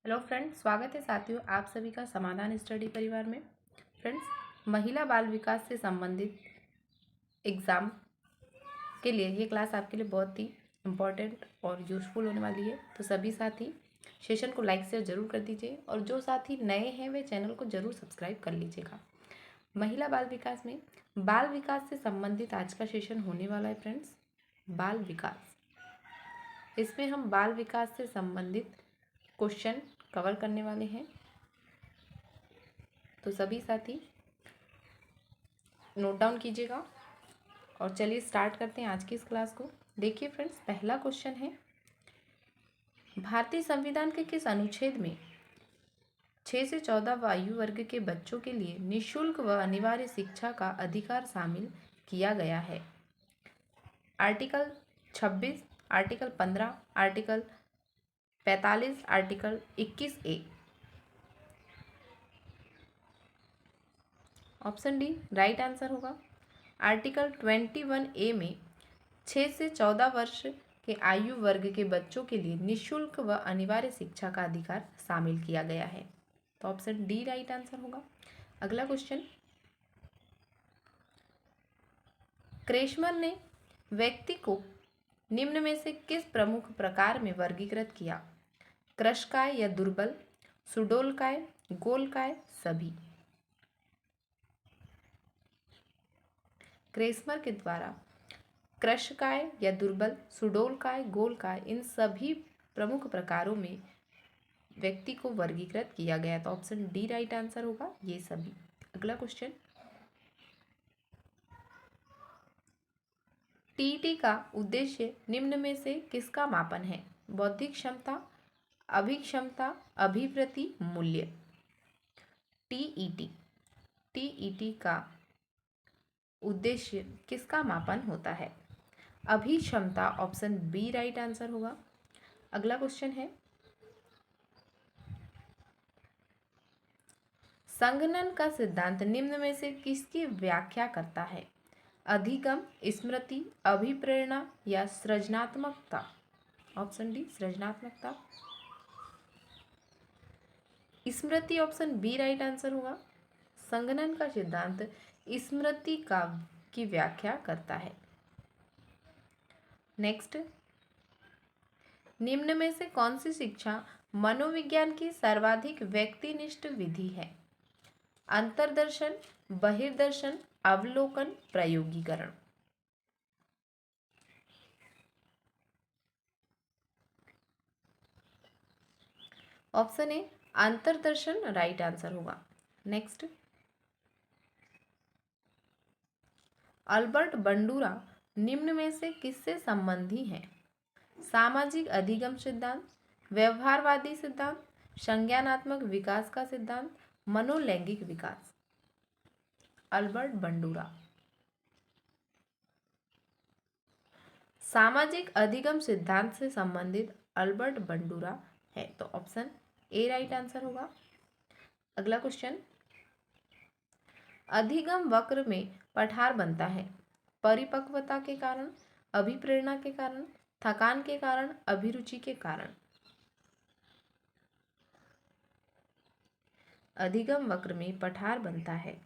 Hello friends, स्वागत है साथियों आप सभी का समाधान स्टडी परिवार में। फ्रेंड्स, महिला बाल विकास से संबंधित एग्ज़ाम के लिए ये क्लास आपके लिए बहुत ही इम्पोर्टेंट और यूज़फुल होने वाली है। तो सभी साथी सेशन को लाइक शेयर जरूर कर दीजिए और जो साथी नए हैं वे चैनल को जरूर सब्सक्राइब कर लीजिएगा। महिला बाल विकास में बाल विकास से संबंधित आज का सेशन होने वाला है। फ्रेंड्स, बाल विकास, इसमें हम बाल विकास से संबंधित क्वेश्चन कवर करने वाले हैं। तो सभी साथी नोट डाउन कीजिएगा और चलिए स्टार्ट करते हैं आज की इस क्लास को। देखिए फ्रेंड्स, पहला क्वेश्चन है, भारतीय संविधान के किस अनुच्छेद में 6 से 14 आयु वर्ग के बच्चों के लिए निःशुल्क व अनिवार्य शिक्षा का अधिकार शामिल किया गया है? Article 26, article 15, article 45, article 21A। Option D right answer होगा। आर्टिकल 21A में 6 से 14 वर्ष के आयु वर्ग के बच्चों के लिए निःशुल्क व अनिवार्य शिक्षा का अधिकार शामिल किया गया है। तो ऑप्शन डी राइट आंसर होगा। अगला क्वेश्चन, क्रेशमर ने व्यक्ति को निम्न में से किस प्रमुख प्रकार में वर्गीकृत किया? कृशकाय या दुर्बल, सुडोलकाय, गोलकाय, सभी। क्रेशमर के द्वारा कृशकाय या दुर्बल, सुडोलकाय, गोलकाय, इन सभी प्रमुख प्रकारों में व्यक्ति को वर्गीकृत किया गया। तो ऑप्शन डी राइट आंसर होगा, ये सभी। अगला क्वेश्चन, टीईटी का उद्देश्य निम्न में से किसका मापन है? बौद्धिक क्षमता, अभिक्षमता, अभिवृत्ति, मूल्य। टीईटी का उद्देश्य किसका मापन होता है? अभिक्षमता, ऑप्शन बी राइट आंसर होगा। अगला क्वेश्चन है, संघनन का सिद्धांत निम्न में से किसकी व्याख्या करता है? अधिगम, स्मृति, अभिप्रेरणा या सृजनात्मकता। ऑप्शन डी सृजनात्मकता। स्मृति, ऑप्शन बी राइट आंसर होगा। संघनन का सिद्धांत स्मृति की व्याख्या करता है। नेक्स्ट, निम्न में से कौन सी शिक्षा मनोविज्ञान की सर्वाधिक व्यक्तिनिष्ठ विधि है? अंतर्दर्शन, बहिर्दर्शन, अवलोकन, प्रयोगीकरण। ऑप्शन ए अंतर्दर्शन राइट आंसर होगा। नेक्स्ट, अल्बर्ट बंडूरा निम्न में से किससे संबंधी हैं? सामाजिक अधिगम सिद्धांत, व्यवहारवादी सिद्धांत, संज्ञानात्मक विकास का सिद्धांत, मनोलैंगिक विकास। अल्बर्ट बंडूरा सामाजिक अधिगम सिद्धांत से संबंधित अल्बर्ट बंडूरा है। तो ऑप्शन ए राइट आंसर होगा। अगला क्वेश्चन, अधिगम वक्र में पठार बनता है परिपक्वता के कारण, अभिप्रेरणा के कारण, थकान के कारण, अभिरुचि के कारण। अधिगम वक्र में पठार बनता है,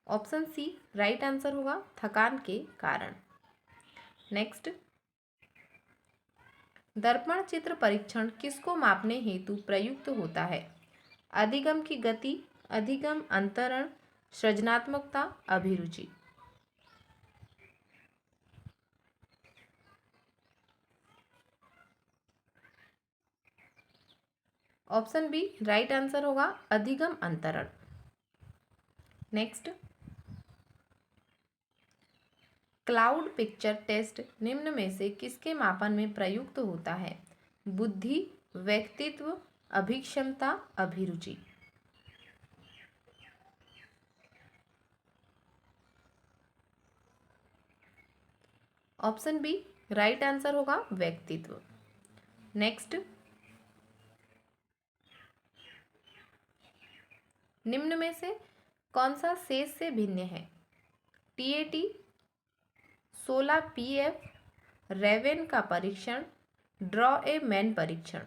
ऑप्शन सी राइट आंसर होगा, थकान के कारण। नेक्स्ट, दर्पण चित्र परीक्षण किसको मापने हेतु प्रयुक्त होता है? अधिगम की गति, अधिगम अंतरण, सृजनात्मकता, अभिरुचि। ऑप्शन बी राइट आंसर होगा, अधिगम अंतरण। नेक्स्ट, क्लाउड पिक्चर टेस्ट निम्न में से किसके मापन में प्रयुक्त होता है? बुद्धि, व्यक्तित्व, अभिक्षमता, अभिरुचि। ऑप्शन बी राइट आंसर होगा, व्यक्तित्व। नेक्स्ट, निम्न में से कौन सा शेष से भिन्न है? टीएटी, 16 पीएफ, रेवेन का परीक्षण, ड्रॉ ए मैन परीक्षण।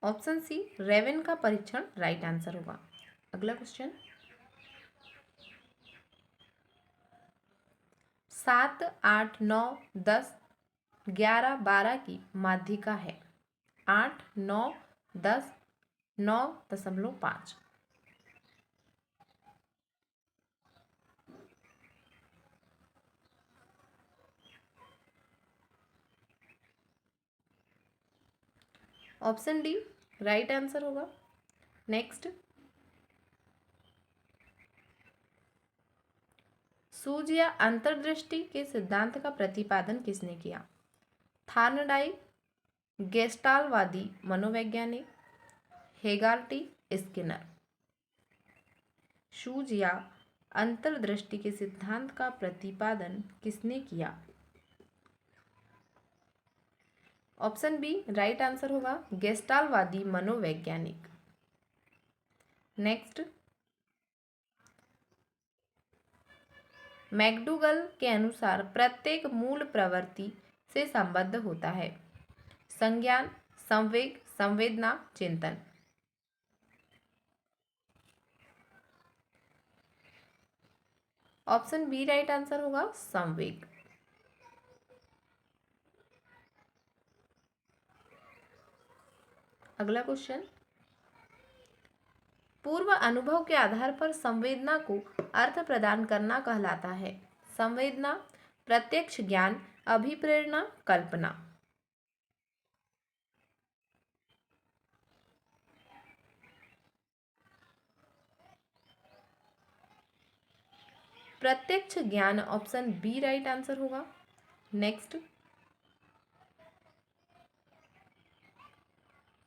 ऑप्शन सी रेवेन का परीक्षण राइट आंसर होगा। अगला क्वेश्चन, 7, 8, 9, 10, 11, 12 की माध्यिका है। 8, 9, 10, 9.5। ऑप्शन डी राइट आंसर होगा। नेक्स्ट, सूझ या अंतर्दृष्टि के सिद्धांत का प्रतिपादन किसने किया? थार्नडाइक, गेस्टालवादी मनोवैज्ञानिक, हेगार्टी, स्किनर। सूझ या अंतर्दृष्टि के सिद्धांत का प्रतिपादन किसने किया? ऑप्शन बी राइट आंसर होगा, गेस्टालवादी मनोवैज्ञानिक। नेक्स्ट, मैकडूगल के अनुसार प्रत्येक मूल प्रवृत्ति से संबद्ध होता है। संज्ञान, संवेग, संवेदना, चिंतन। ऑप्शन बी राइट आंसर होगा, संवेग। अगला क्वेश्चन, पूर्व अनुभव के आधार पर संवेदना को अर्थ प्रदान करना कहलाता है। संवेदना, प्रत्यक्ष ज्ञान, अभिप्रेरणा, कल्पना। प्रत्यक्ष ज्ञान, ऑप्शन बी राइट आंसर होगा। नेक्स्ट,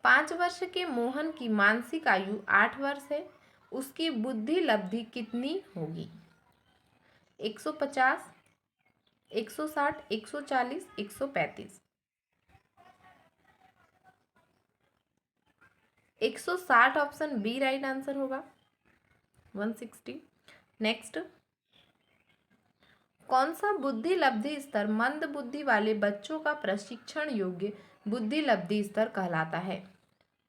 5 वर्ष के मोहन की मानसिक आयु 8 वर्ष है। उसकी बुद्धि लब्धि कितनी होगी? 150, 160, 140, 135। 160 ऑप्शन बी राइट आंसर होगा। 160। नेक्स्ट, कौन सा बुद्धि लब्धि स्तर मंद बुद्धि वाले बच्चों का प्रशिक्षण योग्य बुद्धि लब्धि स्तर कहलाता है?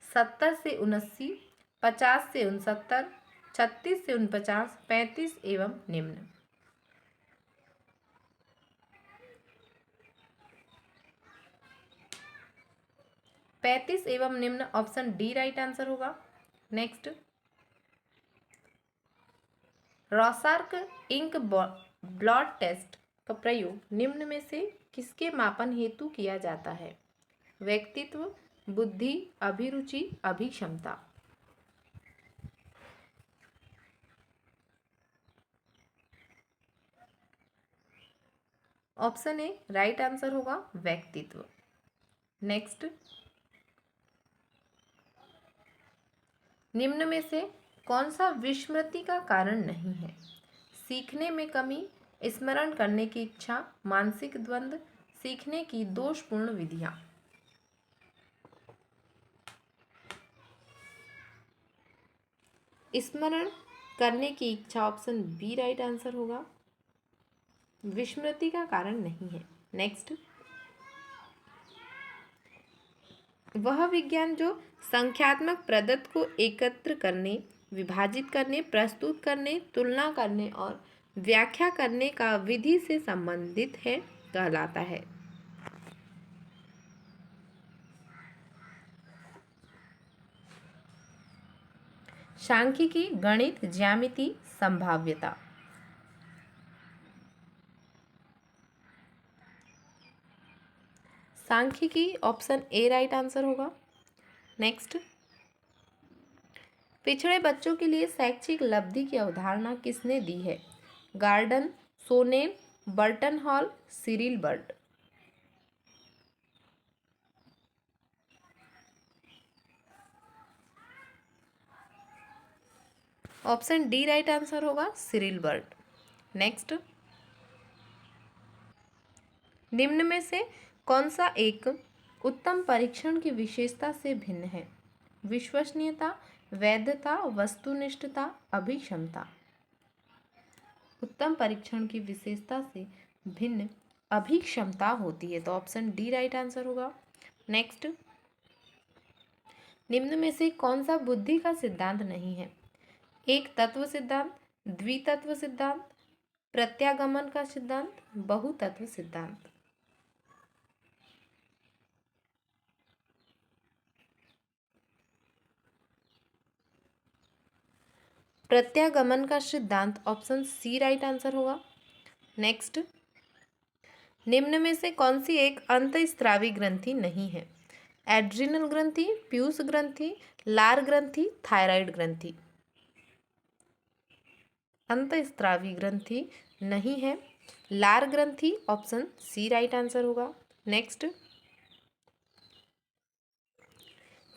70 से 79, 50 से 69, 36 से 49, 35 एवं निम्न। पैंतीस एवं निम्न, ऑप्शन डी राइट आंसर होगा। नेक्स्ट, रॉसार्क इंक ब्लड टेस्ट का प्रयोग निम्न में से किसके मापन हेतु किया जाता है? व्यक्तित्व, बुद्धि, अभिरुचि, अभिक्षमता। ऑप्शन ए राइट आंसर होगा, व्यक्तित्व। नेक्स्ट, निम्न में से कौन सा विस्मृति का कारण नहीं है? सीखने में कमी, स्मरण करने की इच्छा, मानसिक द्वंद्व, सीखने की दोषपूर्ण विधियां। स्मरण करने की इच्छा, ऑप्शन बी राइट आंसर होगा। विस्मृति का कारण नहीं है। नेक्स्ट, वह विज्ञान जो संख्यात्मक प्रदत्त को एकत्र करने, विभाजित करने, प्रस्तुत करने, तुलना करने और व्याख्या करने का विधि से संबंधित है कहलाता है? सांख्यिकी, गणित, ज्यामिति, संभाव्यता। सांख्यिकी, ऑप्शन ए राइट आंसर होगा। नेक्स्ट, पिछड़े बच्चों के लिए शैक्षिक लब्धि की अवधारणा किसने दी है? गार्डन, सोनेल, Burton Hall, Cyril Burt. Option D right answer होगा, सिरिल बर्ट। नेक्स्ट, निम्न में से कौन सा एक उत्तम परीक्षण की विशेषता से भिन्न है? विश्वसनीयता, वैधता, वस्तुनिष्ठता, अभिक्षमता। उत्तम परीक्षण की विशेषता से भिन्न अभिक्षमता होती है, तो ऑप्शन डी राइट आंसर होगा। नेक्स्ट, निम्न में से कौन सा बुद्धि का सिद्धांत नहीं है? एक तत्व सिद्धांत, द्वितत्व सिद्धांत, प्रत्यागमन का सिद्धांत, बहुतत्व सिद्धांत। प्रत्यागमन का सिद्धांत, ऑप्शन सी राइट आंसर होगा। नेक्स्ट, निम्न में से कौन सी एक अंतःस्रावी ग्रंथि नहीं है? एड्रिनल ग्रंथि, पीयूष ग्रंथि, लार ग्रंथि, थायराइड ग्रंथि। अंतःस्रावी ग्रंथि नहीं है, लार ग्रंथि, ऑप्शन सी राइट आंसर होगा। नेक्स्ट,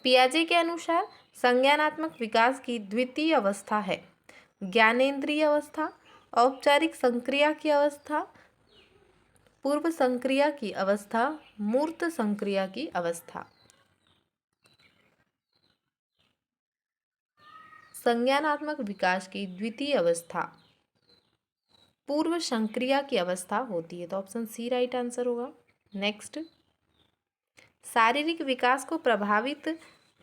पियाजे के अनुसार संज्ञानात्मक विकास की द्वितीय अवस्था है ज्ञानेंद्रिय अवस्था, औपचारिक संक्रिया की अवस्था, पूर्व संक्रिया की अवस्था, मूर्त संक्रिया की अवस्था। संज्ञानात्मक विकास की द्वितीय अवस्था पूर्व संक्रिया की अवस्था होती है, तो ऑप्शन सी राइट आंसर होगा। नेक्स्ट, शारीरिक विकास को प्रभावित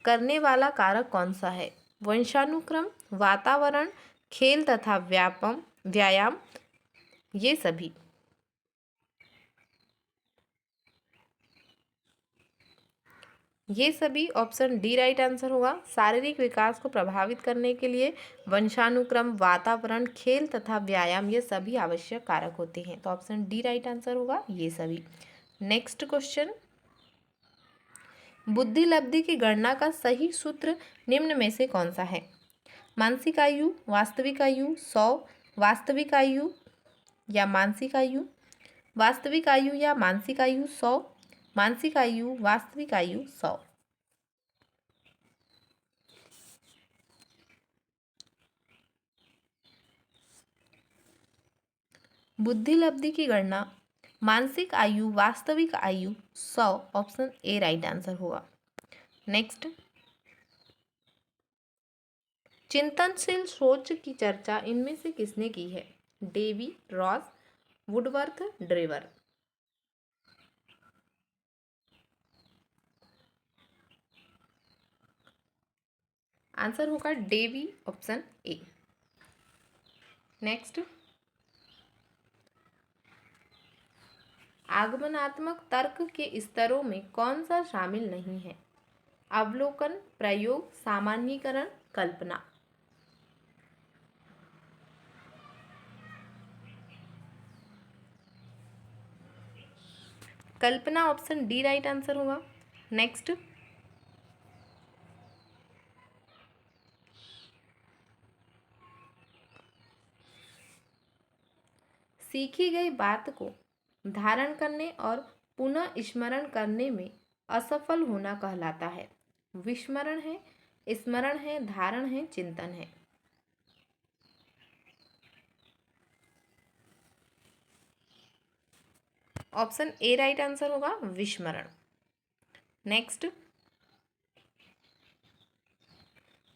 करने वाला कारक कौन सा है? वंशानुक्रम, वातावरण, खेल तथा व्यायाम, ये सभी। ये सभी ऑप्शन डी राइट आंसर होगा। शारीरिक विकास को प्रभावित करने के लिए वंशानुक्रम, वातावरण, खेल तथा व्यायाम, ये सभी आवश्यक कारक होते हैं, तो ऑप्शन डी राइट आंसर होगा ये सभी। नेक्स्ट क्वेश्चन, बुद्धि लब्धि की गणना का सही सूत्र निम्न में से कौन सा है? मानसिक आयु, वास्तविक आयु, 100, वास्तविक आयु या मानसिक आयु, वास्तविक आयु या मानसिक आयु, 100, मानसिक आयु, वास्तविक आयु, 100। बुद्धि लब्धि की गणना मानसिक आयु, वास्तविक आयु, 100, ऑप्शन ए राइट आंसर होगा। नेक्स्ट, चिंतनशील सोच की चर्चा इनमें से किसने की है? Dewey, Ross, Woodworth, Drever. Answer होगा डेवी, ऑप्शन ए। नेक्स्ट, आगमनात्मक तर्क के स्तरों में कौन सा शामिल नहीं है? अवलोकन, प्रयोग, सामान्यीकरण, कल्पना। कल्पना, ऑप्शन डी राइट आंसर होगा। नेक्स्ट, सीखी गई बात को धारण करने और पुनः स्मरण करने में असफल होना कहलाता है। विस्मरण है, स्मरण है, धारण है, चिंतन है। ऑप्शन ए राइट आंसर होगा, विस्मरण। नेक्स्ट,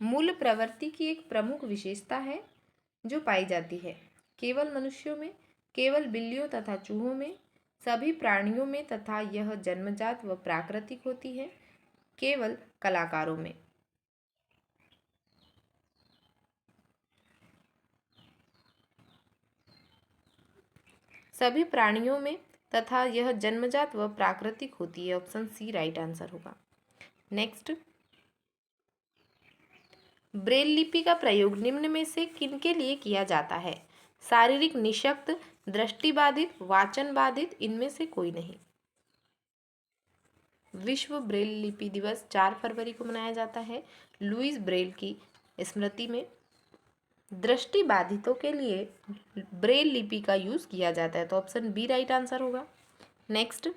मूल प्रवृत्ति की एक प्रमुख विशेषता है जो पाई जाती है केवल मनुष्यों में, केवल बिल्लियों तथा चूहों में, सभी प्राणियों में तथा यह जन्मजात व प्राकृतिक होती है केवल कलाकारों में। सभी प्राणियों में तथा यह जन्मजात व प्राकृतिक होती है, ऑप्शन सी राइट आंसर होगा। नेक्स्ट, ब्रेल लिपि का प्रयोग निम्न में से किनके लिए किया जाता है? शारीरिक निःशक्त, दृष्टिबाधित, वाचन बाधित, इनमें से कोई नहीं। विश्व ब्रेल लिपि दिवस 4 फरवरी को मनाया जाता है लुईस ब्रेल की स्मृति में। दृष्टि बाधितों के लिए ब्रेल लिपि का यूज किया जाता है, तो ऑप्शन बी राइट आंसर होगा। नेक्स्ट,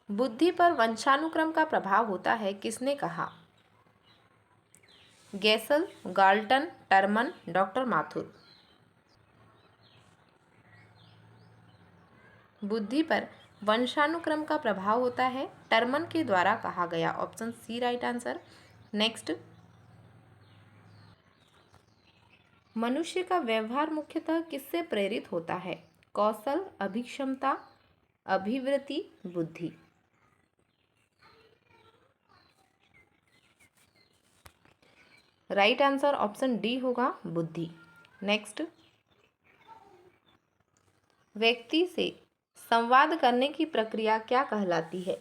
बुद्धि पर वंशानुक्रम का प्रभाव होता है, किसने कहा? गैसल, गाल्टन, टर्मन, डॉक्टर माथुर। बुद्धि पर वंशानुक्रम का प्रभाव होता है, टर्मन के द्वारा कहा गया। Option C right answer. Next, मनुष्य का व्यवहार मुख्यतः किससे प्रेरित होता है? कौशल, अभिक्षमता, अभिवृत्ति, बुद्धि। राइट आंसर ऑप्शन डी होगा, बुद्धि। नेक्स्ट, व्यक्ति से संवाद करने की प्रक्रिया क्या कहलाती है?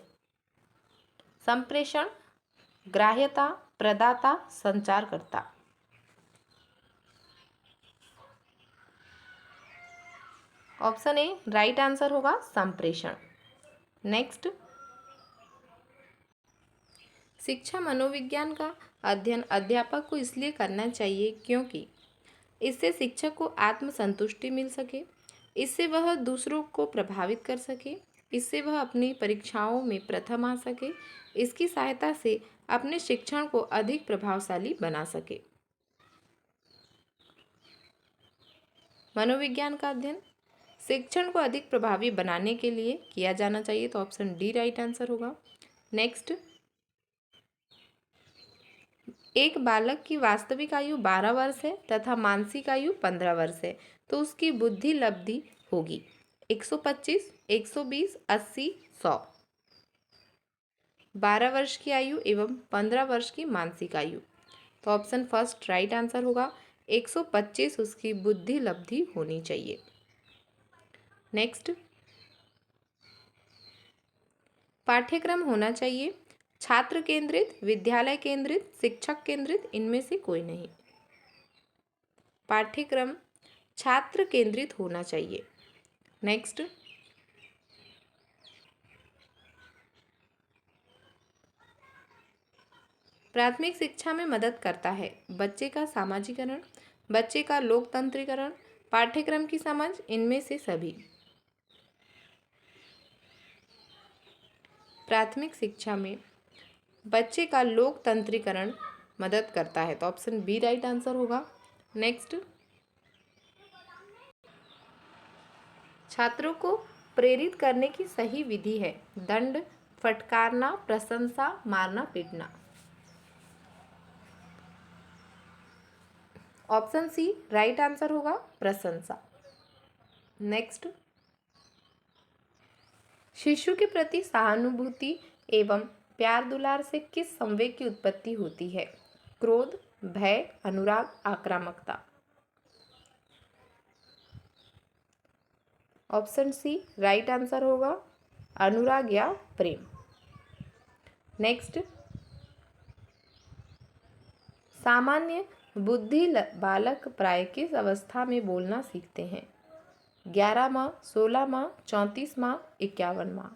संप्रेषण, ग्राह्यता, प्रदाता, संचारकर्ता। ऑप्शन ए राइट आंसर होगा, संप्रेषण। नेक्स्ट, शिक्षा मनोविज्ञान का अध्ययन अध्यापक को इसलिए करना चाहिए क्योंकि इससे शिक्षक को आत्मसंतुष्टि मिल सके, इससे वह दूसरों को प्रभावित कर सके, इससे वह अपनी परीक्षाओं में प्रथम आ सके, इसकी सहायता से अपने शिक्षण को अधिक प्रभावशाली बना सके। मनोविज्ञान का अध्ययन शिक्षण को अधिक प्रभावी बनाने के लिए किया जाना चाहिए, तो ऑप्शन डी राइट आंसर होगा। नेक्स्ट, एक बालक की वास्तविक आयु 12 वर्ष है तथा मानसिक आयु 15 वर्ष है, तो उसकी बुद्धि लब्धि होगी 125, 120, 80, 100। 12 वर्ष की आयु एवं 15 वर्ष की मानसिक आयु, तो ऑप्शन फर्स्ट राइट आंसर होगा, 125 उसकी बुद्धि लब्धि होनी चाहिए। नेक्स्ट, पाठ्यक्रम होना चाहिए छात्र केंद्रित, विद्यालय केंद्रित, शिक्षक केंद्रित, इनमें से कोई नहीं। पाठ्यक्रम छात्र केंद्रित होना चाहिए। नेक्स्ट, प्राथमिक शिक्षा में मदद करता है बच्चे का सामाजिकरण, बच्चे का लोकतंत्रीकरण, पाठ्यक्रम की समझ, इनमें से सभी। प्राथमिक शिक्षा में बच्चे का लोकतंत्रीकरण मदद करता है, तो ऑप्शन बी राइट आंसर होगा। नेक्स्ट, छात्रों को प्रेरित करने की सही विधि है दंड, फटकारना, प्रशंसा, मारना, पीटना। ऑप्शन सी राइट आंसर होगा, प्रशंसा। नेक्स्ट, शिशु के प्रति सहानुभूति एवं प्यार दुलार से किस संवेग की उत्पत्ति होती है? क्रोध, भय, अनुराग, आक्रामकता। ऑप्शन सी राइट आंसर होगा, अनुराग या प्रेम। नेक्स्ट, सामान्य बुद्धि बालक प्राय किस अवस्था में बोलना सीखते हैं? 11 माह, 16 माह, 34 माह, 51 माह।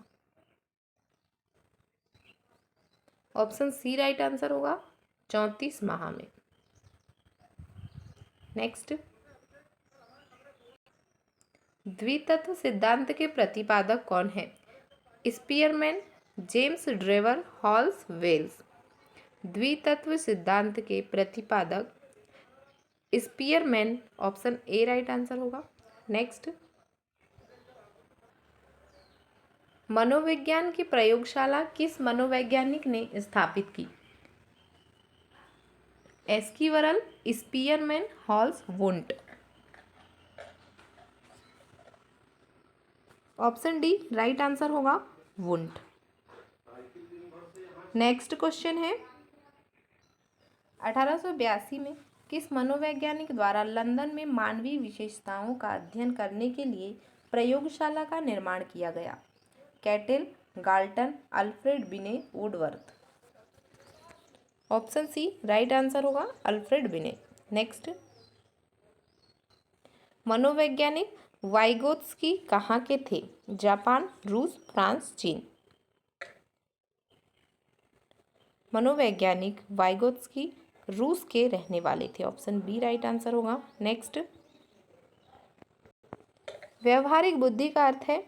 ऑप्शन सी राइट आंसर होगा, 34 माह में। नेक्स्ट, द्वितत्व सिद्धांत के प्रतिपादक कौन है? Spearman, James Drever, Halls, Wells. द्वितत्व सिद्धांत के प्रतिपादक Spearman, option A right answer होगा। नेक्स्ट, मनोविज्ञान की प्रयोगशाला किस मनोवैज्ञानिक ने स्थापित की? Esquirol, Spearman, Halls, Wundt. Option D right answer होगा, वुंट। नेक्स्ट क्वेश्चन है 1882 में किस मनोवैज्ञानिक द्वारा लंदन में मानवीय विशेषताओं का अध्ययन करने के लिए प्रयोगशाला का निर्माण किया गया? Cattell, Galton, Alfred Binet, Woodworth. Option C right answer होगा, अल्फ्रेड बिने। नेक्स्ट, मनोवैज्ञानिक वाइगोत्स्की कहाँ के थे? जापान, रूस, फ्रांस, चीन। मनोवैज्ञानिक वाइगोत्स्की रूस के रहने वाले थे, ऑप्शन बी राइट आंसर होगा। नेक्स्ट, व्यवहारिक बुद्धि का अर्थ है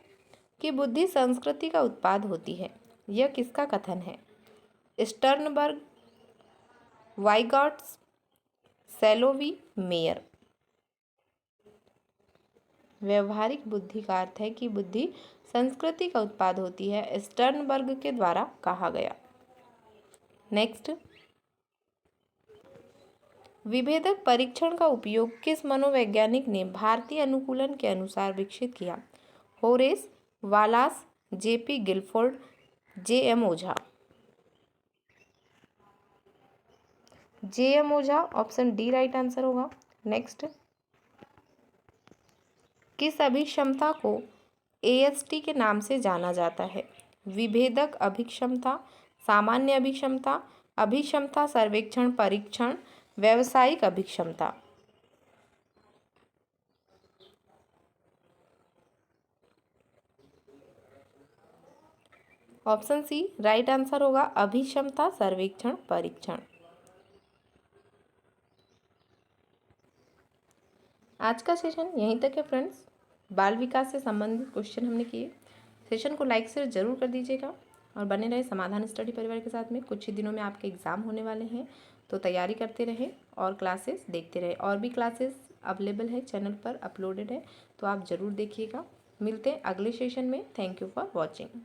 कि बुद्धि संस्कृति का उत्पाद होती है, यह किसका कथन है? Sternberg, Vygotsky, Salovey, Mayer. व्यवहारिक बुद्धि का अर्थ है कि बुद्धि संस्कृति का उत्पाद होती है, स्टर्नबर्ग के द्वारा कहा गया। नेक्स्ट, विभेदक परीक्षण का उपयोग किस मनोवैज्ञानिक ने भारतीय अनुकूलन के अनुसार विकसित किया? होरेस वालास, जेपी गिलफोर्ड, जेएम ओझा। जेएम ओझा, ऑप्शन डी राइट आंसर होगा। नेक्स्ट, किस अभिक्षमता को एएसटी के नाम से जाना जाता है? विभेदक अभिक्षमता, सामान्य अभिक्षमता, अभिक्षमता सर्वेक्षण परीक्षण, व्यावसायिक अभिक्षमता। ऑप्शन सी राइट आंसर होगा, अभिक्षमता सर्वेक्षण परीक्षण। आज का सेशन यहीं तक है फ्रेंड्स। बाल विकास से संबंधित क्वेश्चन हमने किए। सेशन को लाइक शेयर जरूर कर दीजिएगा और बने रहे समाधान स्टडी परिवार के साथ में। कुछ ही दिनों में आपके एग्ज़ाम होने वाले हैं, तो तैयारी करते रहें और क्लासेस देखते रहें। और भी क्लासेस अवेलेबल है, चैनल पर अपलोडेड है, तो आप ज़रूर देखिएगा। मिलते हैं अगले सेशन में। Thank you for watching.